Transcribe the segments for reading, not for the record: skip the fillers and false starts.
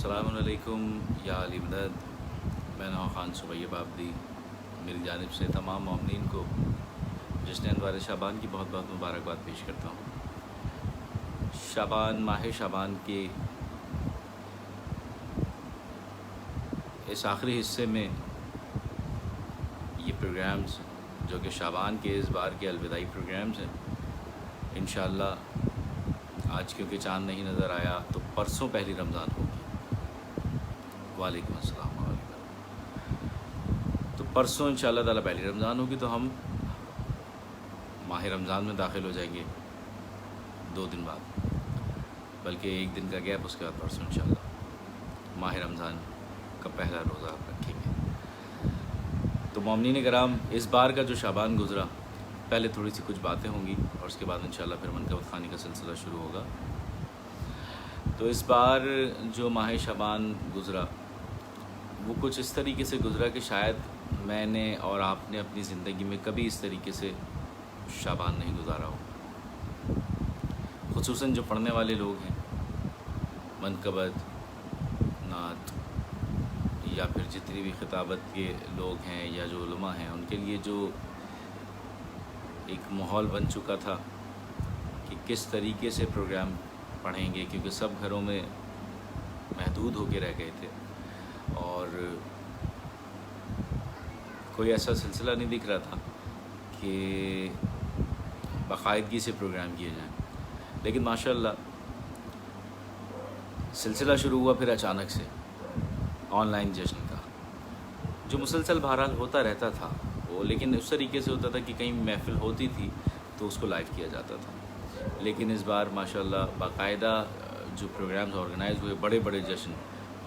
السلام علیکم یا علی مدد، میں نام خان سبیہ آبدی، میری جانب سے تمام مومنین کو جشن انوار شعبان کی بہت بہت مبارکباد پیش کرتا ہوں۔ شعبان، ماہ شعبان کے اس آخری حصے میں یہ پروگرامز جو کہ شعبان کے اس بار کے الوداعی پروگرامز ہیں، انشاءاللہ آج کیونکہ چاند نہیں نظر آیا تو پرسوں پہلی رمضان ہوگی۔ وعلیکم السلام علیکم۔ تو پرسوں انشاءاللہ تعالیٰ پہلی رمضان ہوگی تو ہم ماہ رمضان میں داخل ہو جائیں گے 2 دن بعد، بلکہ 1 دن کا گیپ، اس کے بعد پرسوں انشاءاللہ ماہ رمضان کا پہلا روزہ رکھیں گے۔ تو مومنین کرام، اس بار کا جو شعبان گزرا، پہلے تھوڑی سی کچھ باتیں ہوں گی اور اس کے بعد انشاءاللہ پھر منقبت خوانی کا سلسلہ شروع ہوگا۔ تو اس بار جو ماہ شعبان گزرا وہ کچھ اس طریقے سے گزرا کہ شاید میں نے اور آپ نے اپنی زندگی میں کبھی اس طریقے سے شعبان نہیں گزارا ہو۔ خصوصاً جو پڑھنے والے لوگ ہیں، منقبت، نعت یا پھر جتنی بھی خطابت کے لوگ ہیں یا جو علماء ہیں، ان کے لیے جو ایک ماحول بن چکا تھا کہ کس طریقے سے پروگرام پڑھیں گے، کیونکہ سب گھروں میں محدود ہو کے رہ گئے تھے اور کوئی ایسا سلسلہ نہیں دکھ رہا تھا کہ باقاعدگی سے پروگرام کیے جائیں۔ لیکن ماشاءاللہ سلسلہ شروع ہوا پھر اچانک سے آن لائن جشن کا، جو مسلسل بہرحال ہوتا رہتا تھا وہ، لیکن اس طریقے سے ہوتا تھا کہ کہیں محفل ہوتی تھی تو اس کو لائیو کیا جاتا تھا۔ لیکن اس بار ماشاءاللہ باقاعدہ جو پروگرامز آرگنائز ہوئے، بڑے بڑے جشن،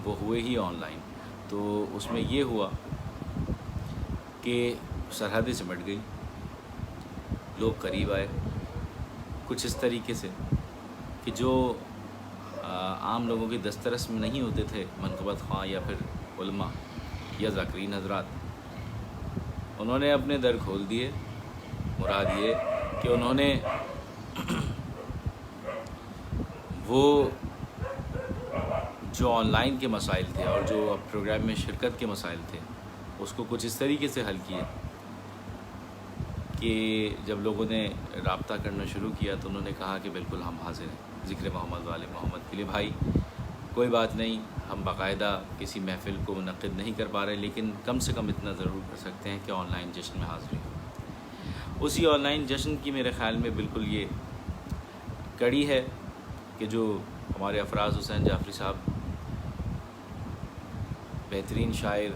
وہ ہوئے ہی آن لائن۔ تو اس میں یہ ہوا کہ سرحدیں سمٹ گئی، لوگ قریب آئے، کچھ اس طریقے سے کہ جو عام لوگوں کی دسترس میں نہیں ہوتے تھے، منقبت خواں یا پھر علماء یا ذاکرین حضرات، انہوں نے اپنے در کھول دیے۔ مراد یہ کہ انہوں نے وہ جو آن لائن کے مسائل تھے اور جو پروگرام میں شرکت کے مسائل تھے، اس کو کچھ اس طریقے سے حل کیے کہ جب لوگوں نے رابطہ کرنا شروع کیا تو انہوں نے کہا کہ بالکل ہم حاضر ہیں ذکر محمد والے محمد کے لیے۔ بھائی کوئی بات نہیں، ہم باقاعدہ کسی محفل کو منعقد نہیں کر پا رہے، لیکن کم سے کم اتنا ضرور کر سکتے ہیں کہ آن لائن جشن میں حاضری ہو۔ اسی آن لائن جشن کی میرے خیال میں بالکل یہ کڑی ہے کہ جو ہمارے افراز حسین جعفری صاحب، بہترین شاعر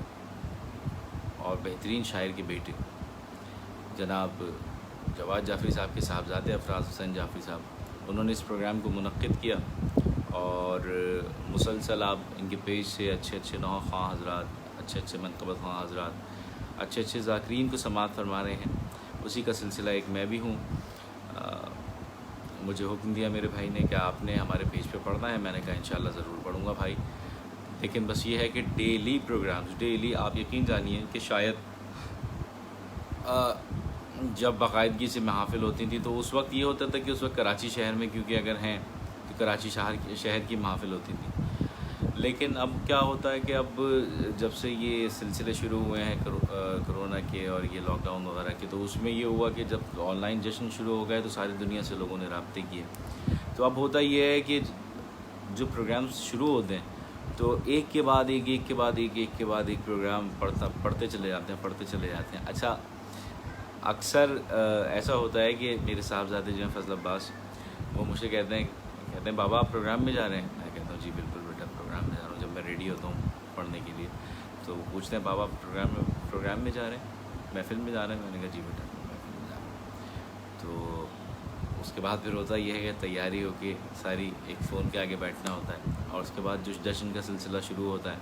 اور بہترین شاعر کے بیٹے جناب جواد جعفری صاحب کے صاحبزادے افراز حسین جعفری صاحب، انہوں نے اس پروگرام کو منعقد کیا اور مسلسل آپ ان کے پیج سے اچھے اچھے نوح خواں حضرات، اچھے اچھے منقبت خواں حضرات، اچھے اچھے ذاکرین کو سماعت فرما رہے ہیں۔ اسی کا سلسلہ ایک میں بھی ہوں۔ مجھے حکم دیا میرے بھائی نے کہ آپ نے ہمارے پیج پہ پڑھنا ہے، میں نے کہا انشاءاللہ ضرور پڑھوں گا بھائی، لیکن بس یہ ہے کہ ڈیلی پروگرامز، ڈیلی آپ یقین جانیے کہ شاید جب باقاعدگی سے محافل ہوتی تھیں تو اس وقت یہ ہوتا تھا کہ اس وقت کراچی شہر میں کیونکہ اگر ہیں تو کراچی شہر کی محافل ہوتی تھی۔ لیکن اب کیا ہوتا ہے کہ اب جب سے یہ سلسلے شروع ہوئے ہیں کرونا کے اور یہ لاک ڈاؤن وغیرہ کے، تو اس میں یہ ہوا کہ جب آن لائن جشن شروع ہو گئے تو ساری دنیا سے لوگوں نے رابطے کیے۔ تو اب ہوتا یہ ہے کہ جو پروگرامز شروع ہوتے ہیں تو ایک کے بعد ایک، ایک کے بعد ایک، ایک کے بعد ایک پروگرام پڑھتے چلے جاتے ہیں۔ اچھا، اکثر ایسا ہوتا ہے کہ میرے صاحبزادے جو ہیں فضل عباس، وہ مجھ سے کہتے ہیں بابا آپ پروگرام میں جا رہے ہیں؟ میں کہتا ہوں جی بالکل بیٹا پروگرام میں جا رہا ہوں۔ جب میں ریڈی ہوتا ہوں پڑھنے کے لیے تو وہ پوچھتے ہیں بابا پروگرام میں جا رہے ہیں، محفل میں جا رہے ہیں؟ میں نے کہا جی بیٹا محفل میں جا رہا ہوں۔ تو اس کے بعد پھر ہوتا یہ ہے کہ تیاری ہو کے ساری ایک فون کے آگے بیٹھنا ہوتا ہے اور اس کے بعد جو جشن کا سلسلہ شروع ہوتا ہے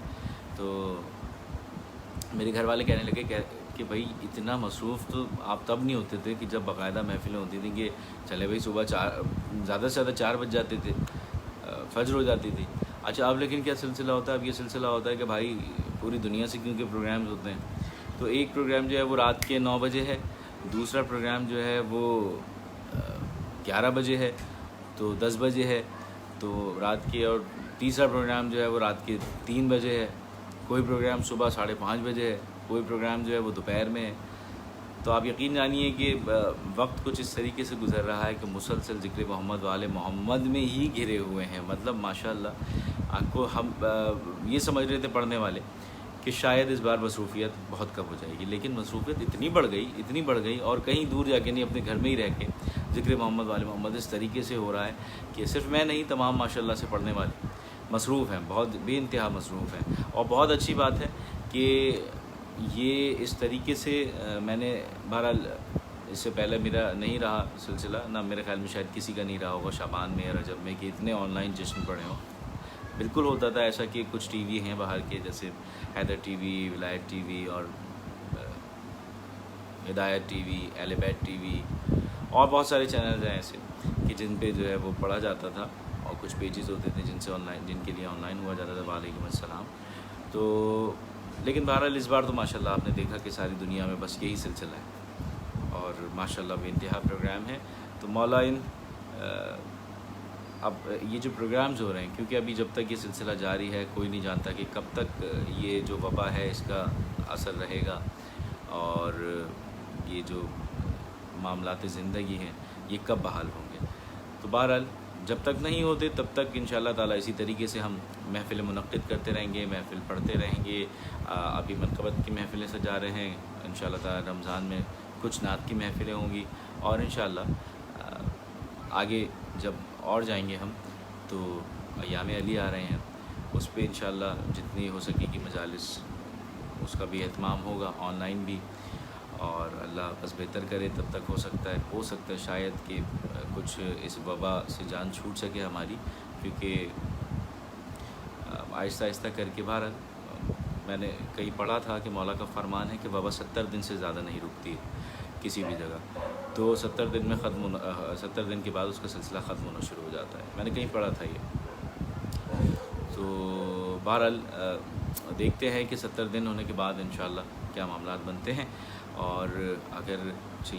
تو میرے گھر والے کہنے لگے کہ بھائی اتنا مصروف تو آپ تب نہیں ہوتے تھے کہ جب باقاعدہ محفلیں ہوتی تھیں کہ چلے بھائی صبح زیادہ سے زیادہ 4 بج جاتے تھے، فجر ہو جاتی تھی۔ اچھا اب لیکن کیا سلسلہ ہوتا ہے؟ اب یہ سلسلہ ہوتا ہے کہ بھائی پوری دنیا سے کیونکہ پروگرامز ہوتے ہیں، تو ایک پروگرام جو ہے وہ رات کے 9 بجے ہے، دوسرا پروگرام جو ہے وہ 11 بجے ہے، تو 10 بجے ہے، تو رات کے، اور تیسرا پروگرام جو ہے وہ رات کے 3 بجے ہے، کوئی پروگرام صبح 5:30 بجے ہے، کوئی پروگرام جو ہے وہ دوپہر میں ہے. تو آپ یقین جانیے کہ وقت کچھ اس طریقے سے گزر رہا ہے کہ مسلسل ذکر محمد والے محمد میں ہی گھرے ہوئے ہیں. مطلب ماشاءاللہ آپ کو ہم یہ سمجھ رہے تھے پڑھنے والے کہ شاید اس بار مصروفیت بہت کم ہو جائے گی، لیکن مصروفیت اتنی بڑھ گئی اور کہیں دور جا کے نہیں، اپنے گھر میں ہی رہ کے ذکر محمد والے محمد اس طریقے سے ہو رہا ہے کہ صرف میں نہیں، تمام ماشاءاللہ سے پڑھنے والے مصروف ہیں، بہت بے انتہا مصروف ہیں. اور بہت اچھی بات ہے کہ یہ اس طریقے سے میں نے بہرحال اس سے پہلے میرا نہیں رہا سلسلہ، نہ میرے خیال میں شاید کسی کا نہیں رہا ہوگا شعبان میں یا رجب میں کہ اتنے آن لائن جشن پڑے ہوں. بالکل ہوتا تھا ایسا کہ کچھ ٹی وی ہیں باہر کے، جیسے حیدر ٹی وی، ولایت ٹی وی اور ہدایت ٹی وی، اہل بیت ٹی وی، اور بہت سارے چینلز ہیں ایسے کہ جن پہ جو ہے وہ پڑھا جاتا تھا، اور کچھ پیجز ہوتے تھے جن کے لیے آن لائن ہوا جاتا تھا. وعلیکم السلام. تو لیکن بہرحال اس بار تو ماشاءاللہ آپ نے دیکھا کہ ساری دنیا میں بس یہی سلسلہ ہے اور ماشاءاللہ بے انتہا پروگرام ہے. تو مولا ان اب یہ جو پروگرامز ہو رہے ہیں، کیونکہ ابھی جب تک یہ سلسلہ جاری ہے کوئی نہیں جانتا کہ کب تک یہ جو وبا ہے اس کا اثر رہے گا، اور یہ جو معاملات زندگی ہیں یہ کب بحال ہوں گے. تو بہرحال جب تک نہیں ہوتے تب تک انشاءاللہ تعالیٰ اسی طریقے سے ہم محفل منعقد کرتے رہیں گے، محفل پڑھتے رہیں گے. ابھی منقبت کی محفلیں سجا رہے ہیں، انشاءاللہ تعالیٰ رمضان میں کچھ نعت کی محفلیں ہوں گی، اور انشاءاللہ آگے جب اور جائیں گے ہم تو ایام علی آ رہے ہیں، اس پہ انشاءاللہ جتنی ہو سکے گی مجالس اس کا بھی اہتمام ہوگا، آن لائن بھی. اور اللہ بس بہتر کرے، تب تک ہو سکتا ہے شاید کہ کچھ اس وبا سے جان چھوٹ سکے ہماری، کیونکہ آہستہ آہستہ کر کے بہرحال میں نے کہیں پڑھا تھا کہ مولا کا فرمان ہے کہ وبا 70 دن سے زیادہ نہیں رکتی ہے کسی بھی جگہ. تو 70 دن میں 70 دن کے بعد اس کا سلسلہ ختم ہونا شروع ہو جاتا ہے. میں نے کہیں پڑھا تھا یہ. تو بہرحال دیکھتے ہیں کہ 70 دن ہونے کے بعد انشاءاللہ کیا معاملات بنتے ہیں. اور اگر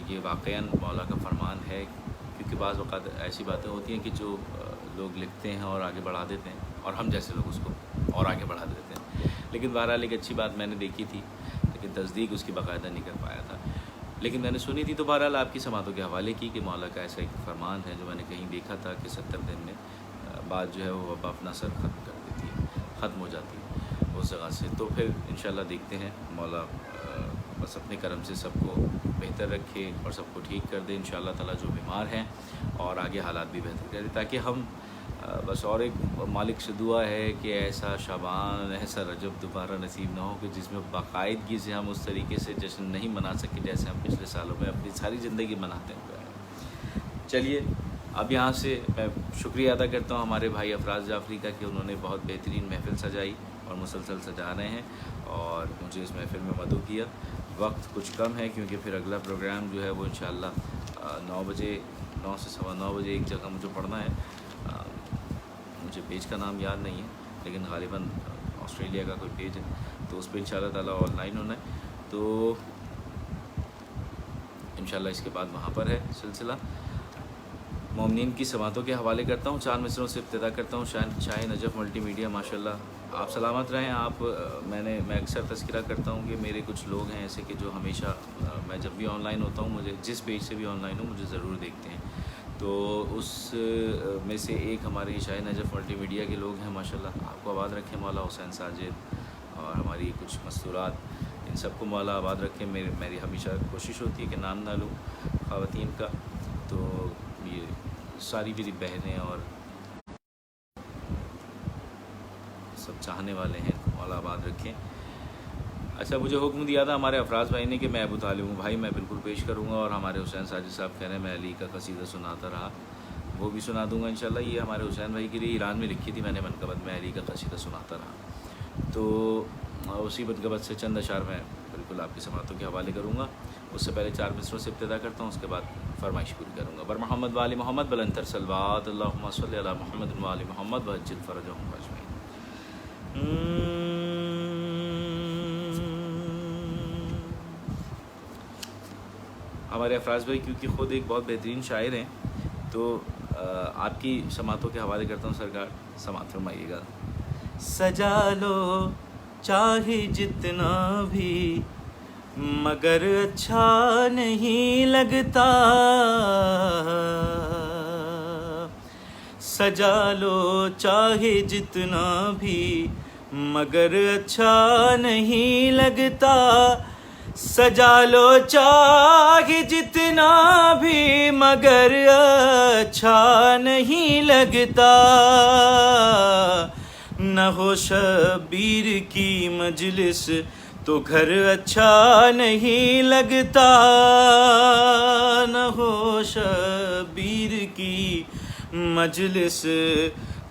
یہ واقعاً مولا کا فرمان ہے، کیونکہ بعض اوقات ایسی باتیں ہوتی ہیں کہ جو لوگ لکھتے ہیں اور آگے بڑھا دیتے ہیں، اور ہم جیسے لوگ اس کو اور آگے بڑھا دیتے ہیں. لیکن بہرحال ایک اچھی بات میں نے دیکھی تھی، لیکن تصدیق اس کی باقاعدہ نہیں کر پایا تھا، لیکن میں نے سنی تھی. تو بہرحال آپ کی سماعتوں کے حوالے کی کہ مولا کا ایسا ایک فرمان ہے جو میں نے کہیں دیکھا تھا کہ 70 دن میں بعد جو ہے وہ وبا اپنا سر ختم کر دیتی ہے، ختم ہو جاتی ہے اس جگہ سے. تو پھر انشاءاللہ دیکھتے ہیں مولا بس اپنے کرم سے سب کو بہتر رکھے اور سب کو ٹھیک کر دے انشاءاللہ تعالیٰ، جو بیمار ہیں، اور آگے حالات بھی بہتر کر دے، تاکہ ہم بس اور ایک مالک سے دعا ہے کہ ایسا شعبان، ایسا رجب دوبارہ نصیب نہ ہو کہ جس میں باقاعدگی سے ہم اس طریقے سے جشن نہیں منا سکے جیسے ہم پچھلے سالوں میں اپنی ساری زندگی مناتے ہوئے ہیں. چلیے اب یہاں سے میں شکریہ ادا کرتا ہوں ہمارے بھائی افراز جعفری کا کہ انہوں نے بہت بہترین محفل سجائی اور مسلسل سجا رہے ہیں اور مجھے اس محفل میں مدعو کیا. وقت کچھ کم ہے کیونکہ پھر اگلا پروگرام جو ہے وہ انشاءاللہ 9 بجے، 9 سے 9:15 بجے ایک جگہ مجھے پڑھنا ہے. مجھے پیج کا نام یاد نہیں ہے، لیکن غالباً آسٹریلیا کا کوئی پیج ہے، تو اس پہ انشاءاللہ تعالیٰ آن لائن ہونا ہے. تو انشاءاللہ اس کے بعد وہاں پر ہے سلسلہ. مومنین کی سماعتوں کے حوالے کرتا ہوں، 4 مصروں سے ابتدا کرتا ہوں. شاہ نجف ملٹی میڈیا، ماشاءاللہ آپ سلامت رہیں. آپ میں اکثر تذکرہ کرتا ہوں کہ میرے کچھ لوگ ہیں ایسے کہ جو ہمیشہ میں جب بھی آن لائن ہوتا ہوں، مجھے جس پیج سے بھی آن لائن ہوں مجھے ضرور دیکھتے ہیں. تو اس میں سے ایک ہمارے شاہ نجف ملٹی میڈیا کے لوگ ہیں، ماشاءاللہ آپ کو آباد رکھیں مولا. حسین ساجد اور ہماری کچھ مستورات، ان سب کو مولا آباد رکھیں. میری ہمیشہ کوشش ہوتی ہے کہ نام نہ لوں خواتین کا. تو یہ ساری میری بہنیں اور سب چاہنے والے ہیں، مولا آباد رکھیں. اچھا، مجھے حکم دیا تھا ہمارے افراز بھائی نے کہ میں ابو طالب ہوں. بھائی میں بالکل پیش کروں گا، اور ہمارے حسین ساجد صاحب کہہ رہے ہیں میں علی کا قصیدہ سناتا رہا، وہ بھی سنا دوں گا انشاءاللہ. یہ ہمارے حسین بھائی کے لیے ایران میں لکھی تھی میں نے منقبت میں، علی کا قصیدہ سناتا رہا. تو اسی منقبت سے چند اشعار میں بالکل آپ کی سماعتوں کے حوالے کروں گا. اس سے پہلے 4 مصروں سے ابتدا کرتا ہوں، اس کے بعد فرمائش پوری کروں گا. بر محمد و آل محمد بلندر صلوات اللہم صلی علی محمد و آل محمد وعجل فرجہم اجمعین. ہمارے افراز بھائی کیونکہ خود ایک بہت بہترین شاعر ہیں، تو آپ کی سماعتوں کے حوالے کرتا ہوں سرکار، سماعت فرمائیے گا۔ سجا لو چاہے جتنا بھی مگر اچھا نہیں لگتا، سجا لو چاہے جتنا بھی مگر اچھا نہیں لگتا، سجا لو چاہے جتنا بھی مگر اچھا نہیں لگتا، نہ ہو شبیر کی مجلس تو گھر اچھا نہیں لگتا، نہ ہو شبیر کی مجلس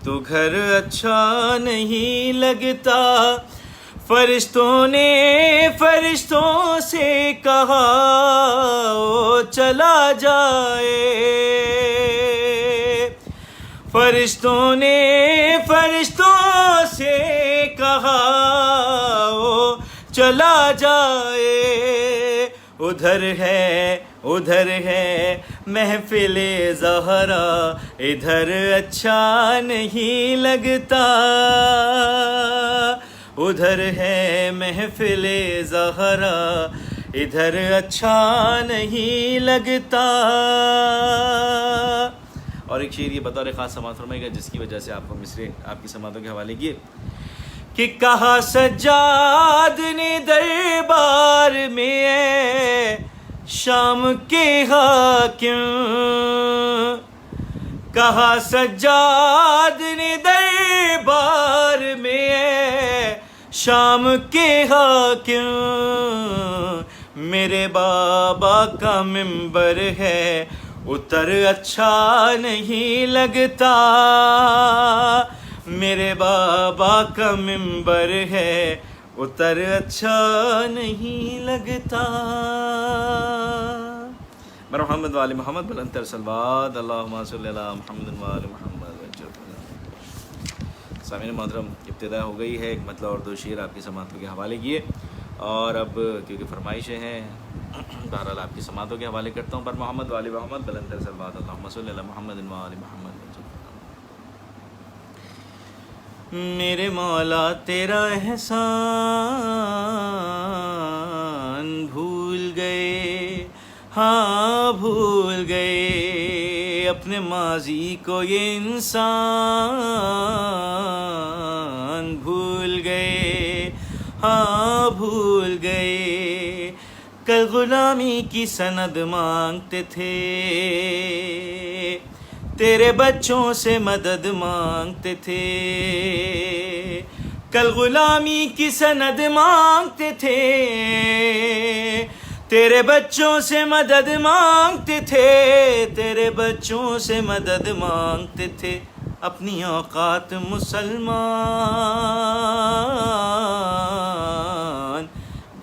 تو گھر اچھا نہیں لگتا، فرشتوں نے فرشتوں سے کہا وہ چلا جائے، فرشتوں نے فرشتوں سے کہا وہ چلا جائے، ادھر ہے محفل زہرا، ادھر اچھا نہیں لگتا، ادھر ہے محفل زہرا، ادھر اچھا نہیں لگتا۔ اور ایک شعر یہ بطور خاص سماعت فرمائے گا جس کی وجہ سے آپ کو مصرے آپ کی سماعتوں کے حوالے کیے کہ کہا سجاد نے دربار میں شام کے حاکم، کہا سجاد نے دربار میں شام کے حاکم، میرے بابا کا منبر ہے اتر اچھا نہیں لگتا، میرے بابا کا منبر ہے اتر اچھا نہیں لگتا۔ محمد وآل محمد بلندر صلوات، اللہم صلی علی محمد وآل محمد۔ سامعین محترم، ابتدا ہو گئی ہے، ایک مطلب اور دو شعر آپ کی سماعتوں کے حوالے کیے، اور اب کیونکہ فرمائشیں ہیں بہرحال آپ کی سماعتوں کے حوالے کرتا ہوں۔ پر محمد وآل محمد بلندر صلوات، اللہم صلی علی محمد وآل محمد۔ میرے مولا تیرا احسان بھول گئے، ہاں بھول گئے، اپنے ماضی کو یہ انسان بھول گئے، ہاں بھول گئے، کل غلامی کی سند مانگتے تھے، تیرے بچوں سے مدد مانگتے تھے، کل غلامی کی سند مانگتے تھے، تیرے بچوں سے مدد مانگتے تھے، تیرے بچوں سے مدد مانگتے تھے، اپنی اوقات مسلمان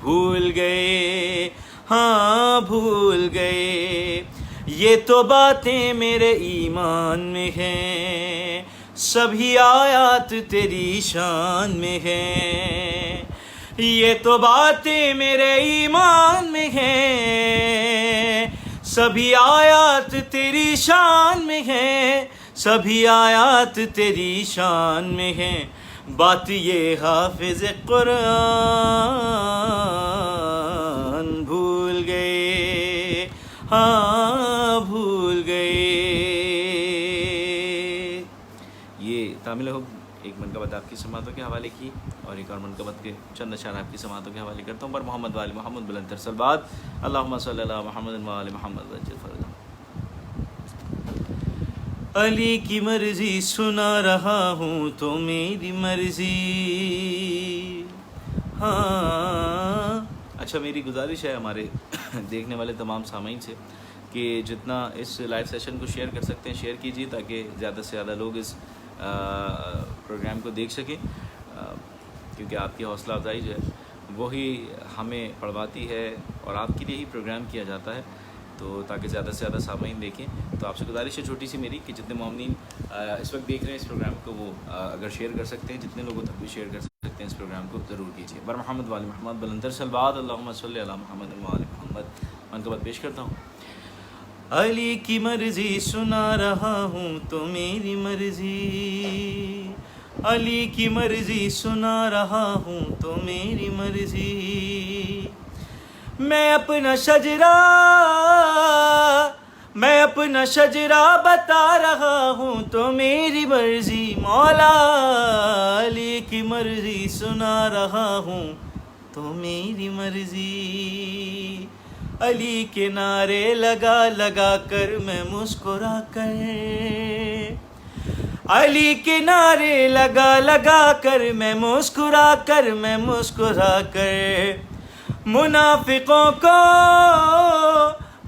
بھول گئے، ہاں بھول گئے، یہ تو باتیں میرے ایمان میں ہیں، سبھی آیات تیری شان میں ہیں، یہ تو باتیں میرے ایمان میں ہیں، سبھی آیات تیری شان میں ہیں، سبھی آیات تیری شان میں ہیں، بات یہ حافظ قرآن بھول گئے، ہاں بھول گئے۔ یہ تامل ہو ایک منقبت آپ کی سماعتوں کے حوالے کی، اور ایک اور منقبت کے چند اشعار آپ کی سماعتوں کے حوالے کرتا ہوں۔ پر محمد وآل محمد بلندر صلوات، اللہم صلی علی محمد وآل محمد وجل فردا۔ علی کی مرضی سنا رہا ہوں تو میری مرضی، ہاں۔ اچھا، میری گزارش ہے ہمارے دیکھنے والے تمام سامعین سے کہ جتنا اس لائیو سیشن کو شیئر کر سکتے ہیں شیئر کیجیے، تاکہ زیادہ سے زیادہ لوگ اس پروگرام کو دیکھ سکیں، کیونکہ آپ کی حوصلہ افزائی جو ہے وہی ہمیں پڑھواتی ہے، اور آپ کے لیے ہی پروگرام کیا جاتا ہے، تو تاکہ زیادہ سے زیادہ سامعین دیکھیں۔ تو آپ سے گزارش ہے چھوٹی سی میری کہ جتنے مومنین اس وقت دیکھ رہے ہیں اس پروگرام کو، وہ اگر شیئر کر سکتے ہیں، جتنے لوگوں تک بھی شیئر کر سکتے ہیں اس پروگرام کو ضرور کیجیے۔ بر محمد وآل محمد بلندر صلوات، اللہم صلی علی محمد وآل محمد۔ منقبت پیش کرتا ہوں۔ علی کی مرضی سنا رہا ہوں تو میری مرضی، علی کی مرضی سنا رہا ہوں تو میری مرضی، میں اپنا شجرہ بتا رہا ہوں تو میری مرضی، مولا علی کی مرضی سنا رہا ہوں تو میری مرضی، علی کے نعرے لگا لگا کر میں مسکرا کر، علی کے نعرے لگا لگا کر میں مسکرا کر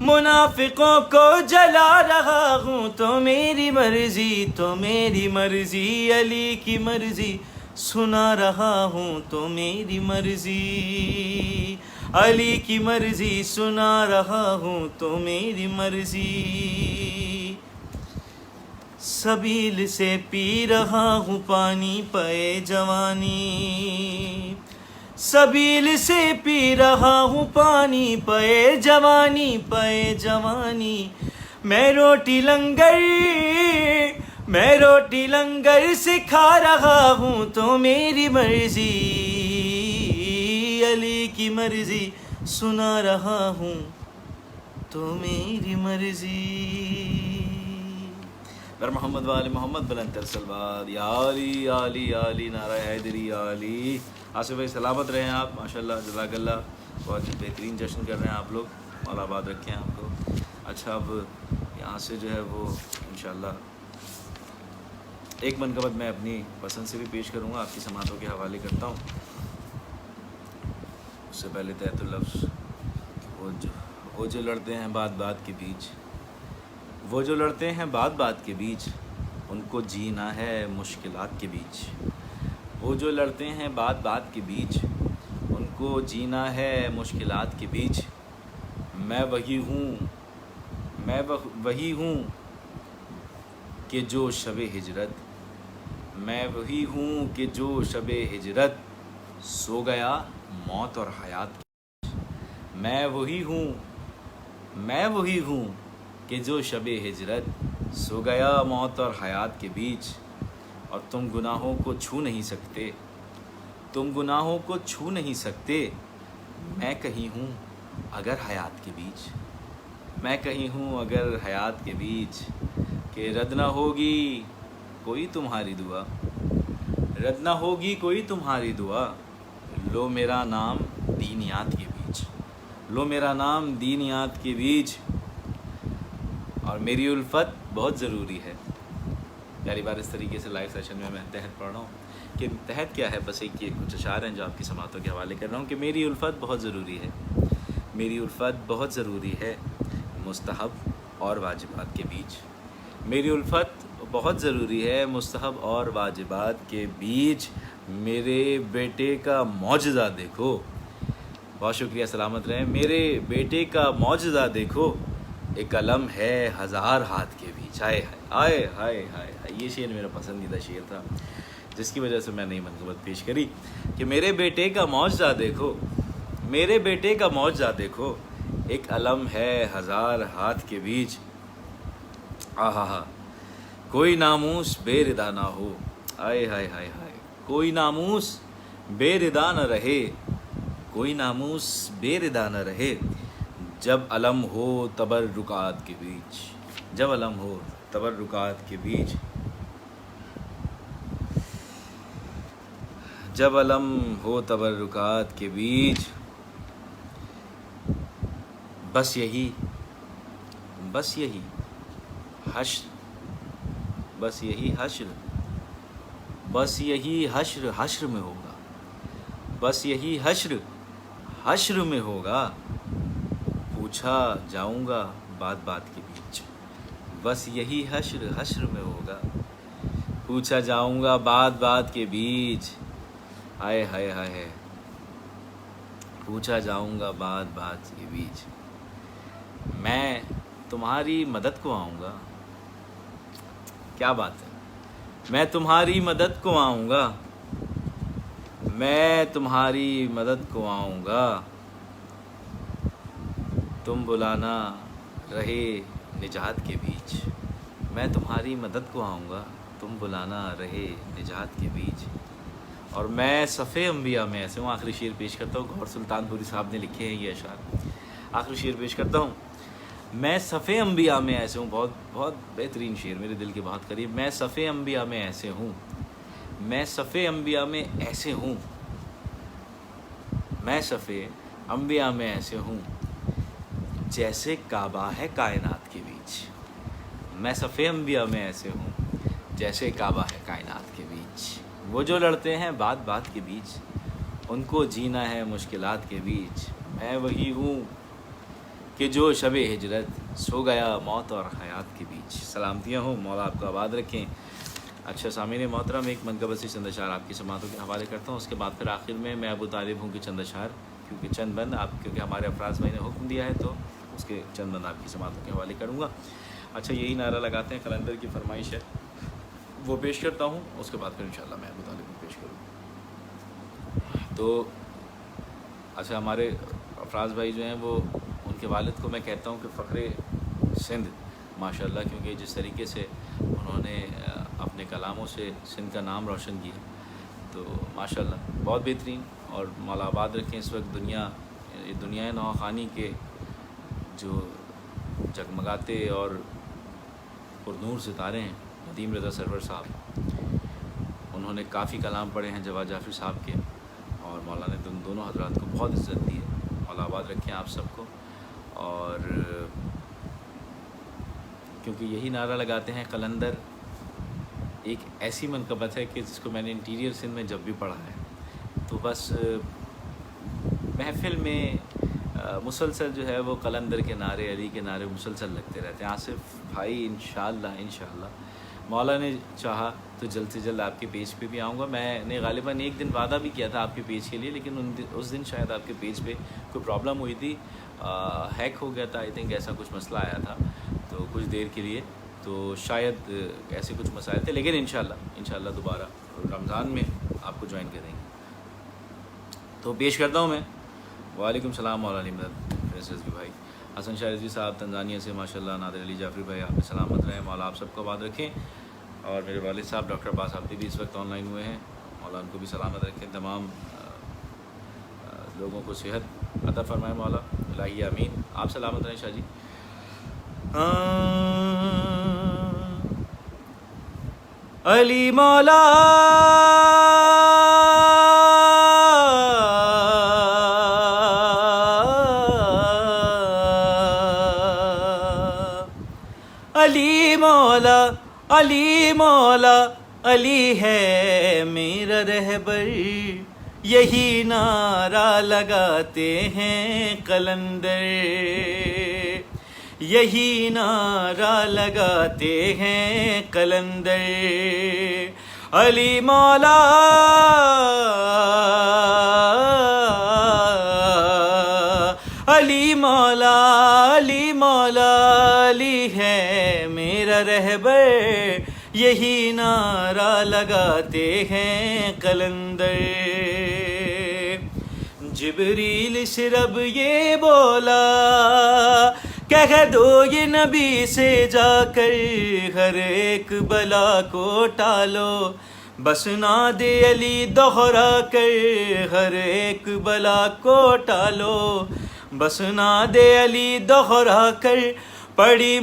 منافقوں کو جلا رہا ہوں تو میری مرضی، علی کی مرضی سنا رہا ہوں تو میری مرضی، علی کی مرضی سنا رہا ہوں تو میری مرضی، سبیل سے پی رہا ہوں پانی پے جوانی، سبیل سے پی رہا ہوں پانی پے جوانی، میں روٹی لنگر سے کھا رہا ہوں تو میری مرضی، علی کی مرضی سنا رہا ہوں تو میری مرضی۔ بر محمد وآل محمد بلند تر صلوات، یا علی یا علی یا علی، نعرہ حیدری یا علی۔ آصف بھائی سلامت رہیں آپ، ماشاءاللہ جزاک اللہ، بہت بہترین جشن کر رہے ہیں آپ لوگ، مولا آباد رکھیں آپ کو۔ اچھا اب یہاں سے جو ہے وہ انشاءاللہ ایک منقبت میں اپنی پسند سے بھی پیش کروں گا، آپ کی سماعتوں کے حوالے کرتا ہوں۔ اس سے پہلے تحت اللفظ، وہ جو لڑتے ہیں بات بات کے بیچ، وہ جو لڑتے ہیں بات بات کے بیچ، ان کو جینا ہے مشکلات کے بیچ، وہ جو لڑتے ہیں بات بات کے بیچ، ان کو جینا ہے مشکلات کے بیچ، میں وہی ہوں کہ جو شب ہجرت، میں وہی ہوں کہ جو شب ہجرت سو گیا موت اور حیات، میں وہی ہوں کہ جو شب ہجرت سو گیا موت اور حیات کے بیچ، اور تم گناہوں کو چھو نہیں سکتے، میں کہیں ہوں اگر حیات کے بیچ، میں کہیں ہوں اگر حیات کے بیچ، کہ رد نہ ہوگی کوئی تمہاری دعا، لو میرا نام دینیات کے بیچ، اور میری الفت بہت ضروری ہے۔ پہلی بار اس طریقے سے لائیو سیشن میں تحت پڑھ رہا ہوں کہ تحت کیا ہے، بس ایک کچھ اشعار ہیں جو آپ کی سماعتوں کے حوالے کر رہا ہوں کہ میری الفت بہت ضروری ہے، مستحب اور واجبات کے بیچ، میری الفت بہت ضروری ہے مستحب اور واجبات کے بیچ، میرے بیٹے کا معجزہ دیکھو، بہت شکریہ سلامت رہیں، میرے بیٹے کا معجزہ دیکھو، ایک علم ہے ہزار ہاتھ کے بیچ، ہائے یہ شعر میرا پسندیدہ شعر تھا، جس کی وجہ سے میں نے یہ منقبت پیش کری کہ میرے بیٹے کا معجزہ دیکھو، ایک علم ہے ہزار ہاتھ کے بیچ، کوئی ناموس بے ردا نہ ہو، کوئی ناموس بے ردا نہ رہے، جب علم ہو تبرکات کے بیچ، جب علم ہو تبرکات کے بیچ، بس یہی حشر میں ہوگا، بس یہی حشر میں ہوگا، پوچھا جاؤں گا بات بات کے بیچ، بس یہی حشر میں ہوگا، پوچھا جاؤں گا بات بات کے بیچ، ہائے پوچھا جاؤں گا بات بات کے بیچ، میں تمہاری مدد کو آؤں گا، کیا بات ہے، میں تمہاری مدد کو آؤں گا، تم بلانا رہے نجات کے بیچ، میں تمہاری مدد کو آؤں گا، تم بلانا رہے نجات کے بیچ، اور میں صفِ انبیاء میں ایسے ہوں. آخری شعر پیش کرتا ہوں، گوہر سلطان پوری صاحب نے لکھے ہیں یہ اشعار. آخری شعر پیش کرتا ہوں. میں صفِ انبیاء میں ایسے ہوں، بہت بہت بہترین شعر، میرے دل کے بہت قریب. میں صفِ انبیاء میں ایسے ہوں، میں صفِ انبیاء میں ایسے ہوں، میں صفِ انبیاء میں ایسے ہوں جیسے کعبہ ہے کائنات کے بیچ. میں صفِ انبیاء میں ایسے ہوں جیسے کعبہ ہے کائنات کے بیچ. وہ جو لڑتے ہیں بات بات کے بیچ، ان کو جینا ہے مشکلات کے بیچ. میں وہی ہوں کہ جو شب ہجرت سو گیا موت اور حیات کے بیچ. سلامتیاں ہوں، مولا آپ کو آباد رکھیں. اچھا سامعین محترم، ایک منقبت سے چند اشعار آپ کی سماعتوں کے حوالے کرتا ہوں. اس کے بعد پھر آخر میں ابو طالب ہوں کہ چند اشعار، کیونکہ چند بند آپ، کیونکہ ہمارے افراز بھائی نے حکم دیا ہے تو اس کے چند بند آپ کی سماعتوں کے حوالے کروں گا. اچھا یہی نعرہ لگاتے ہیں، قلندر کی فرمائش ہے وہ پیش کرتا ہوں. اس کے بعد پھر انشاءاللہ میں ابو طالب کو پیش کروں. تو اچھا ہمارے افراز بھائی جو ہیں وہ، ان کے والد کو میں کہتا ہوں کہ فخر سندھ ماشاءاللہ، کیونکہ جس طریقے سے انہوں نے اپنے کلاموں سے سندھ کا نام روشن کیا تو ماشاءاللہ بہت بہترین. اور مولا آباد رکھیں. اس وقت دنیا نوخانی کے جو جگمگاتے اور پرنور ستارے ہیں ندیم رضا سرور صاحب، انہوں نے کافی کلام پڑھے ہیں جواد جعفری صاحب کے، اور مولا نے ان دونوں حضرات کو بہت عزت دی ہے. مولا آباد رکھیں آپ سب کو. اور کیونکہ یہی نعرہ لگاتے ہیں، قلندر ایک ایسی منقبت ہے کہ جس کو میں نے انٹیریئر سندھ میں جب بھی پڑھا ہے تو بس محفل میں مسلسل جو ہے وہ قلندر کے نعرے، علی کے نعرے مسلسل لگتے رہتے ہیں. آصف بھائی انشاءاللہ مولا نے چاہا تو جلد سے جلد آپ کے پیج پہ بھی آؤں گا. میں نے غالباً ایک دن وعدہ بھی کیا تھا آپ کے پیج کے لیے، لیکن اس دن شاید آپ کے پیج پہ کوئی پرابلم ہوئی تھی، ہیک ہو گیا تھا، آئی تھنک ایسا کچھ مسئلہ آیا تھا تو کچھ دیر کے لیے، تو شاید ایسے کچھ مسائل تھے. لیکن انشاءاللہ دوبارہ رمضان میں آپ کو جوائن کریں گے. تو پیش کرتا ہوں میں. وعلیکم السلام مولانا مدد رضوی بھائی. حسن شاہ رضوی صاحب تنزانیہ سے ماشاءاللہ. نادر علی جعفری بھائی آپ سلامت رہیں، مولا آپ سب کو آباد رکھیں. اور میرے والد صاحب ڈاکٹر عباس عابدی بھی اس وقت آن لائن ہوئے ہیں، مولا ان کو بھی سلامت رکھیں. تمام لوگوں کو صحت عطا فرمائے مولا، الہی آمین. آپ سلامت رہیں شاہ جی. علی مولا علی مولا، علی مولا، علی ہے میرا رہبر، یہی نعرہ لگاتے ہیں قلندر، یہی نعرہ لگاتے ہیں قلندر. علی مولا، علی مولا، علی مولا، علی ہے میرا رہبر، یہی نعرہ لگاتے ہیں قلندر. جبریل سے رب یہ بولا، کہہ دو یہ نبی سے جا کر، ہر ایک بلا کو ٹالو، بس ناد علی دوہرا کر، ہر ایک بلا کو ٹالو، بس ناد علی دوہرا کر. پڑی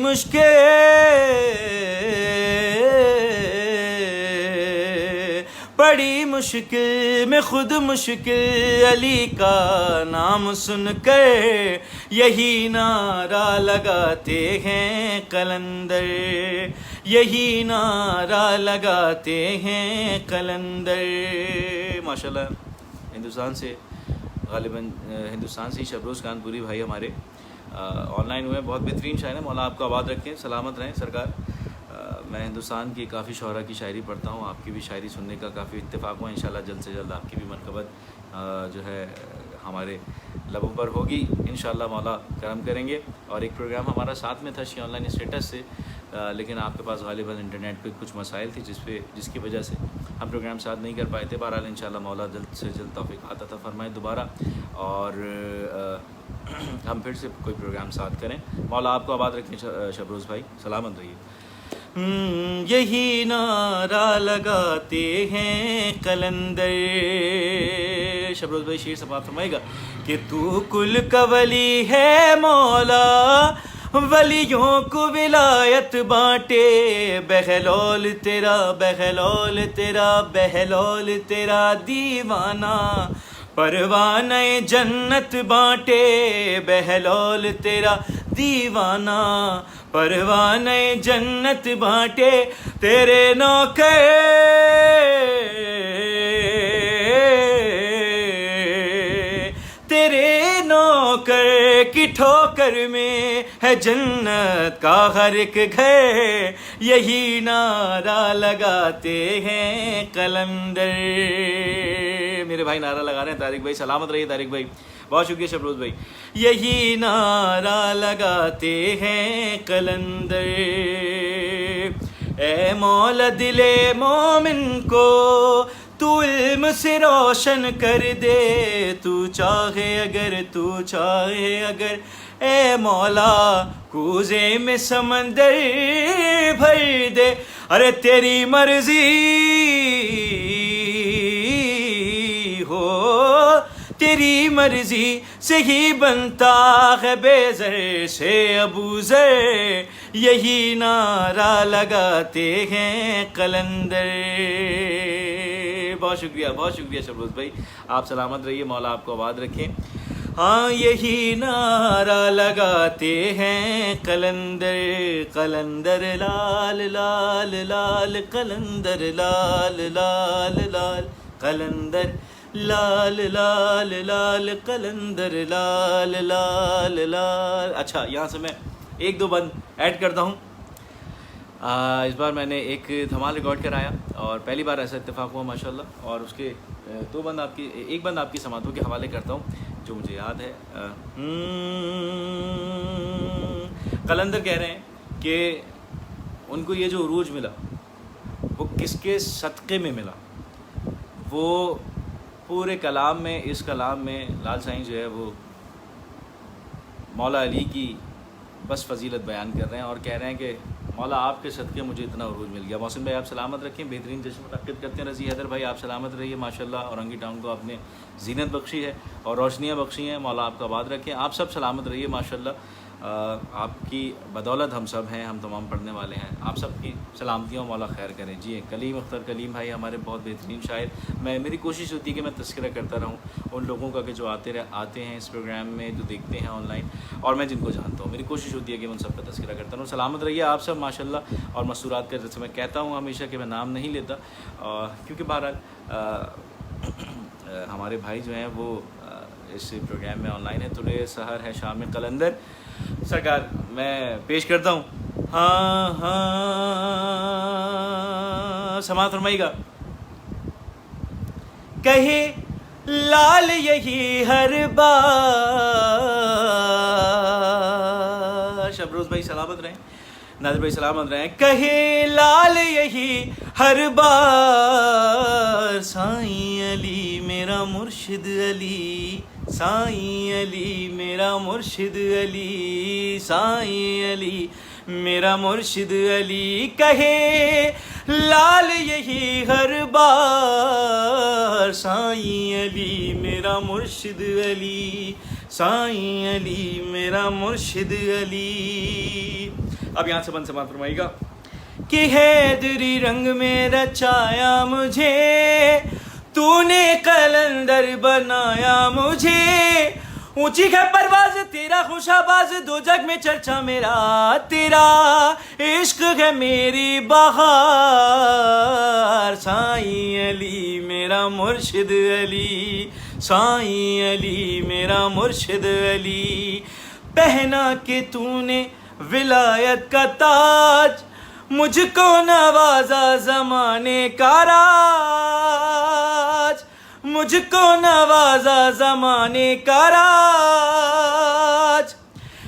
مشکل میں خود مشکل، علی کا نام سن کر، یہی نعرہ لگاتے ہیں قلندر، یہی نعرہ لگاتے ہیں قلندر. ماشاءاللہ ہندوستان سے، غالباً ہندوستان سے ہی شبروز کانپوری بھائی ہمارے آن لائن ہوئے ہیں. بہت بہترین شاعر ہیں، مولا آپ کو آباد رکھیں، سلامت رہیں سرکار. میں ہندوستان کی کافی شعراء کی شاعری پڑھتا ہوں، آپ کی بھی شاعری سننے کا کافی اتفاق ہوا. انشاءاللہ جلد سے جلد آپ کی بھی منقبت جو ہے ہمارے لبوں پر ہوگی انشاءاللہ، مولا کرم کریں گے. اور ایک پروگرام ہمارا ساتھ میں تھا شی آن لائن اسٹیٹس سے، لیکن آپ کے پاس غالباً انٹرنیٹ پہ کچھ مسائل تھے جس کی وجہ سے ہم پروگرام ساتھ نہیں کر پائے تھے. بہرحال انشاءاللہ مولا جلد سے جلد توفیق عطا فرمائے دوبارہ اور ہم پھر سے کوئی پروگرام ساتھ کریں. مولا آپ کو آباد رکھیں شبروز بھائی, سلامت رہیے. یہی نعرہ لگاتے ہیں قلندر, شبروز بھائی شیر سماعت فرمائے گا کہ تو کل کا ولی ہے مولا, ولیوں کو ولایت بانٹے, بہلول تیرا بہلول تیرا بہلول تیرا دیوانہ, پروانہ جنت بانٹے, بہلول تیرا دیوانہ, پروانہ جنت بانٹے, تیرے نوکر تیرے نوکر کی ٹھوکر میں ہے جنت کا ہر ایک گھر, یہی نعرہ لگاتے ہیں قلندر. میرے بھائی نعرہ لگا رہے ہیں, طارق بھائی سلامت رہیے. طارق بھائی بہت شکریہ. شبروز بھائی یہی نعرہ لگاتے ہیں قلندر, اے مولا دل مومن کو تو علم سے روشن کر دے, تو چاہے اگر اے مولا کوزے میں سمندر بھر دے, ارے تیری مرضی ہو, تیری مرضی سے ہی بنتا ہے بے زر سے ابو ذر, یہی نعرہ لگاتے ہیں قلندر. بہت شکریہ شبروز بھائی, آپ سلامت رہیے, مولا آپ کو آباد رکھیں. ہاں یہی نعرہ لگاتے ہیں قلندر, قلندر لال لال لال, قلندر لال لال لال, قلندر لال لال لال, قلندر لال لال لال. اچھا یہاں سے میں ایک دو بند ایڈ کرتا ہوں. اس بار میں نے ایک دھمال ریکارڈ کرایا اور پہلی بار ایسا اتفاق ہوا ماشاءاللہ, اور اس کے ایک بند آپ کی سماعتوں کے حوالے کرتا ہوں جو مجھے یاد ہے. قلندر کہہ رہے ہیں کہ ان کو یہ جو عروج ملا وہ کس کے صدقے میں ملا. وہ پورے کلام میں, اس کلام میں لال سائیں جو ہے وہ مولا علی کی بس فضیلت بیان کر رہے ہیں اور کہہ رہے ہیں کہ مولا آپ کے صدقے مجھے اتنا عروج مل گیا. محسن بھائی آپ سلامت رکھیں, بہترین جشن منعقد کرتے ہیں. رضی حیدر بھائی آپ سلامت رہیے, ماشاءاللہ اورنگی ٹاؤن کو آپ نے زینت بخشی ہے اور روشنیاں بخشی ہیں, مولا آپ کو آباد رکھیں. آپ سب سلامت رہیے ماشاءاللہ, آپ کی بدولت ہم سب ہیں, ہم تمام پڑھنے والے ہیں. آپ سب کی سلامتیوں مولا خیر کریں. جی کلیم اختر کلیم بھائی ہمارے بہت بہترین شاعر. میری کوشش ہوتی ہے کہ میں تذکرہ کرتا رہوں ان لوگوں کا کہ جو آتے ہیں اس پروگرام میں, جو دیکھتے ہیں آن لائن, اور میں جن کو جانتا ہوں. میری کوشش ہوتی ہے کہ میں ان سب کا تذکرہ کرتا رہوں. سلامت رہیے آپ سب ماشاءاللہ. اور مسورات کا جیسے میں کہتا ہوں ہمیشہ کہ میں نام نہیں لیتا, کیونکہ بہرحال ہمارے بھائی جو ہیں وہ اس پروگرام میں آن لائن ہے. ٹوڈے سحر ہے شام قلندر. سرکار میں پیش کرتا ہوں. ہاں سماعت فرمائیے گا. کہے لال یہی ہر بار, شبروز بھائی سلامت رہیں, نادر بھائی سلامت رہیں. کہے لال یہی ہر بار, سائیں علی میرا مرشد علی, سائیں علی میرا مرشد علی, سائیں علی میرا مرشد علی. کہے لال یہی ہر بار, سائیں علی میرا مرشد علی, سائیں علی میرا مرشد علی. اب یہاں سے بند سماعت فرمائیے گا. کہ حیدری رنگ میں رچایا مجھے, تو نے قلندر بنایا مجھے. اونچی ہے پرواز تیرا خوش آواز, دو جگ میں چرچا میرا تیرا, عشق ہے میری بہار. سائیں علی میرا مرشد علی, سائیں علی میرا مرشد علی. پہنا کہ تو نے ولایت کا تاج, مجھ کو نوازا زمانے کا راج, مجھ کو نوازا زمانے کا راج.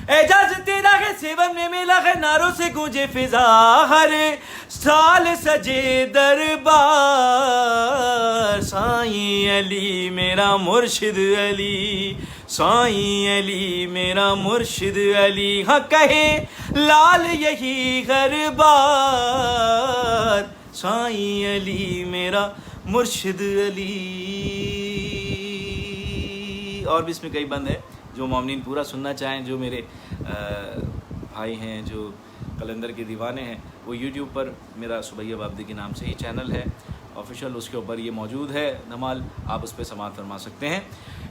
اعجاز تیرا ہے سیون میں میں لگے نعروں سے گونجے فضا، ہر سال سجے دربار، سائیں علی میرا مرشد علی، سائیں علی میرا مرشد علی، ہاں کہے لال یہی ہر بار، سائیں علی میرا مرشد علی۔ اور بھی اس میں کئی بند ہے جو مومنین پورا سننا چاہیں، جو میرے بھائی ہیں جو قلندر کے دیوانے ہیں، وہ یوٹیوب پر میرا سبیہ بابدی کے نام سے ہی چینل ہے آفیشیل، اس کے اوپر یہ موجود ہے دھمال، آپ اس پہ سماعت فرما سکتے ہیں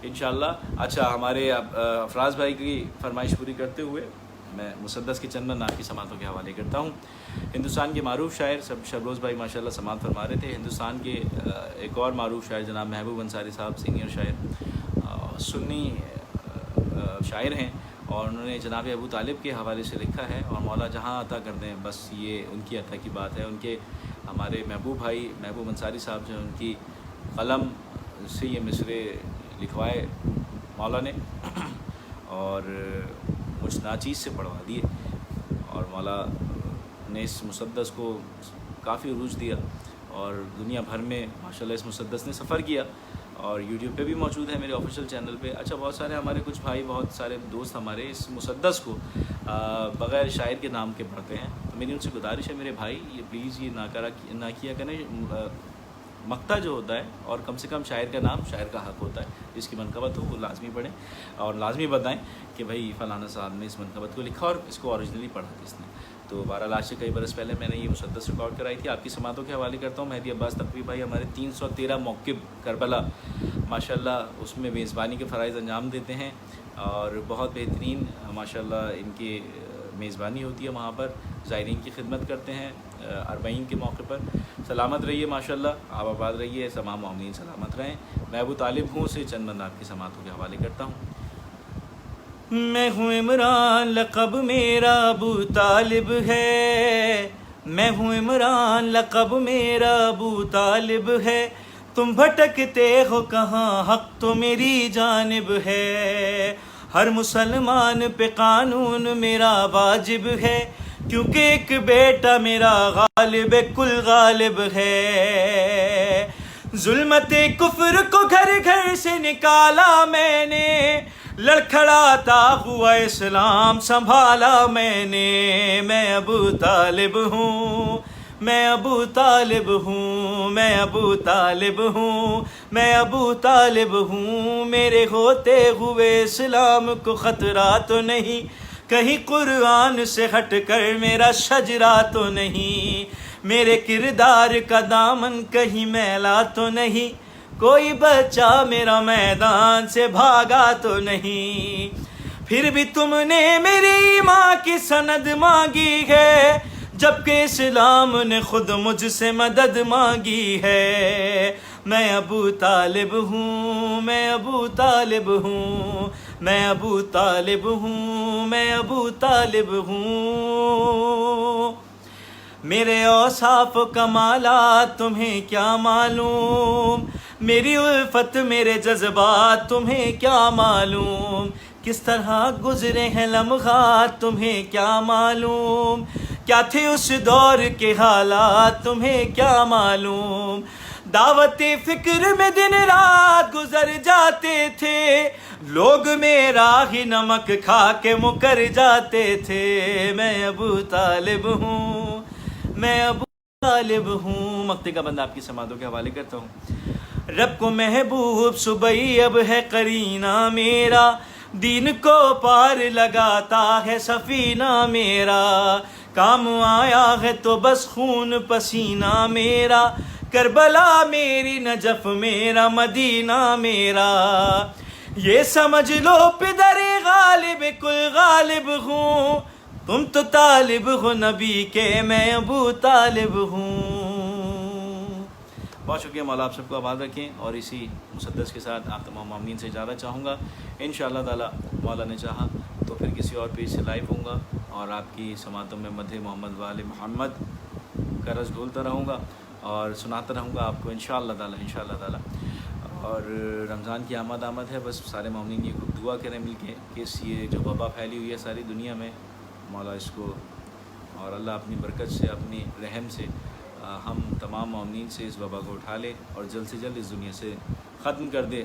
انشاءاللہ۔ اچھا، ہمارے افراز بھائی کی فرمائش پوری کرتے ہوئے میں مسدس کے چند آپ کی سماعتوں کے حوالے کرتا ہوں۔ ہندوستان کے معروف شاعر شبروز بھائی ماشاءاللہ سماعت فرما رہے تھے۔ ہندوستان کے ایک اور معروف شاعر جناب محبوب انصاری صاحب، سینئر شاعر، سنی شاعر ہیں، اور انہوں نے جناب ابو طالب کے حوالے سے لکھا ہے، اور مولا جہاں عطا کر دیں، بس یہ ان کی عطا کی بات ہے۔ ان کے ہمارے محبوب بھائی محبوب انصاری صاحب جو ان کی قلم سے یہ مصرے لکھوائے مولا نے، اور مجھ ناچیز سے پڑھوا دیے، اور مولا نے اس مسدس کو کافی عروج دیا، اور دنیا بھر میں ماشاءاللہ اس مسدس نے سفر کیا، اور یوٹیوب پہ بھی موجود ہے میرے آفیشیل چینل پہ۔ اچھا، بہت سارے ہمارے کچھ بھائی، بہت سارے دوست ہمارے اس مسدس کو بغیر شاعر کے نام کے پڑھتے ہیں، تو میری ان سے گزارش ہے میرے بھائی، یہ پلیز یہ نہ کیا کریں، مقطع جو ہوتا ہے، اور کم سے کم شاعر کا نام شاعر کا حق ہوتا ہے، جس کی منقبت ہو وہ لازمی پڑھیں، اور لازمی بتائیں کہ بھائی فلانا صاحب نے اس منقبت کو لکھا اور اس کو اوریجنلی پڑھا کس نے۔ تو بہرحال آج سے کئی برس پہلے میں نے یہ مسدس ریکارڈ کرائی تھی، آپ کی سماعتوں کے حوالے کرتا ہوں۔ مہدی عباس تقوی بھائی ہمارے 313 موقب کربلا ماشاءاللہ اس میں میزبانی کے فرائض انجام دیتے ہیں، اور بہت بہترین ماشاءاللہ ان کی میزبانی ہوتی ہے، وہاں پر زائرین کی خدمت کرتے ہیں 40 کے موقع پر۔ سلامت رہیے ماشاءاللہ، آپ آباد رہیے، تمام مومنین سلامت رہیں۔ میں ابو طالب ہوں سے چند بند آپ کی سماعتوں کے حوالے کرتا ہوں۔ میں ہوں عمران، لقب میرا ابو طالب ہے، میں ہوں عمران، لقب میرا ابو طالب ہے، تم بھٹکتے ہو کہاں، حق تو میری جانب ہے، ہر مسلمان پہ قانون میرا واجب ہے، کیونکہ ایک بیٹا میرا غالب کل غالب ہے، ظلمت کفر کو گھر گھر سے نکالا میں نے، لڑکھڑاتا ہوا اسلام سنبھالا میں نے، میں ابو طالب ہوں، میں ابو طالب ہوں، میں ابو طالب ہوں، میں ابو طالب ہوں، میرے ہوتے ہوئے اسلام کو خطرہ تو نہیں، کہیں قرآن سے ہٹ کر میرا شجرا تو نہیں، میرے کردار کا دامن کہیں میلا تو نہیں، کوئی بچہ میرا میدان سے بھاگا تو نہیں، پھر بھی تم نے میری ماں کی سند مانگی ہے، جبکہ اسلام نے خود مجھ سے مدد مانگی ہے، میں ابو طالب ہوں، میں ابو طالب ہوں، میں ابو طالب ہوں، میں ابو طالب ہوں، میرے اوصاف و کمالات تمہیں کیا معلوم، میری الفت میرے جذبات تمہیں کیا معلوم، کس طرح گزرے ہیں لمحات تمہیں کیا معلوم، کیا تھے اس دور کے حالات تمہیں کیا معلوم، دعوت فکر میں دن رات گزر جاتے تھے، لوگ میرا ہی نمک کھا کے مکر جاتے تھے، میں ابو طالب ہوں، میں ابو طالب ہوں۔ مقطع کا بندہ آپ کی سماعتوں کے حوالے کرتا ہوں۔ رب کو محبوب سبئی اب ہے قرینہ میرا، دین کو پار لگاتا ہے سفینہ میرا، کام آیا ہے تو بس خون پسینہ میرا، کربلا میری نجف میرا مدینہ میرا، یہ سمجھ لو پدر غالب کل غالب ہوں، تم تو طالب ہو نبی کے، میں ابو طالب ہوں۔ بہت شکریہ، مولا آپ سب کو آباد رکھیں، اور اسی مسدس کے ساتھ آپ تمام مومنین سے اجازت چاہوں گا، انشاءاللہ تعالی مولا نے چاہا تو پھر کسی اور پیج سے لائیو ہوں گا، اور آپ کی سماعتوں میں مدح محمد وآل محمد کا رس ڈھولتا رہوں گا اور سناتا رہوں گا آپ کو انشاءاللہ تعالی، انشاءاللہ تعالی۔ اور رمضان کی آمد ہے، بس سارے مومنین یہ دعا کریں مل کے کہ یہ جو وبا پھیلی ہوئی ہے ساری دنیا میں، مولا اس کو اور اللہ اپنی برکت سے اپنی رحم سے ہم تمام مومنین سے اس وبا کو اٹھا لے اور جلد سے جلد اس دنیا سے ختم کر دے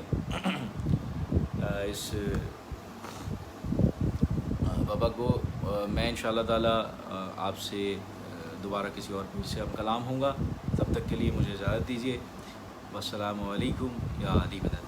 اس وبا کو۔ میں انشاءاللہ تعالی آپ سے دوبارہ کسی اور پیج سے اب کلام ہوں گا، تب تک کے لیے مجھے اجازت دیجیے۔ والسلام علیکم یا علی مدد۔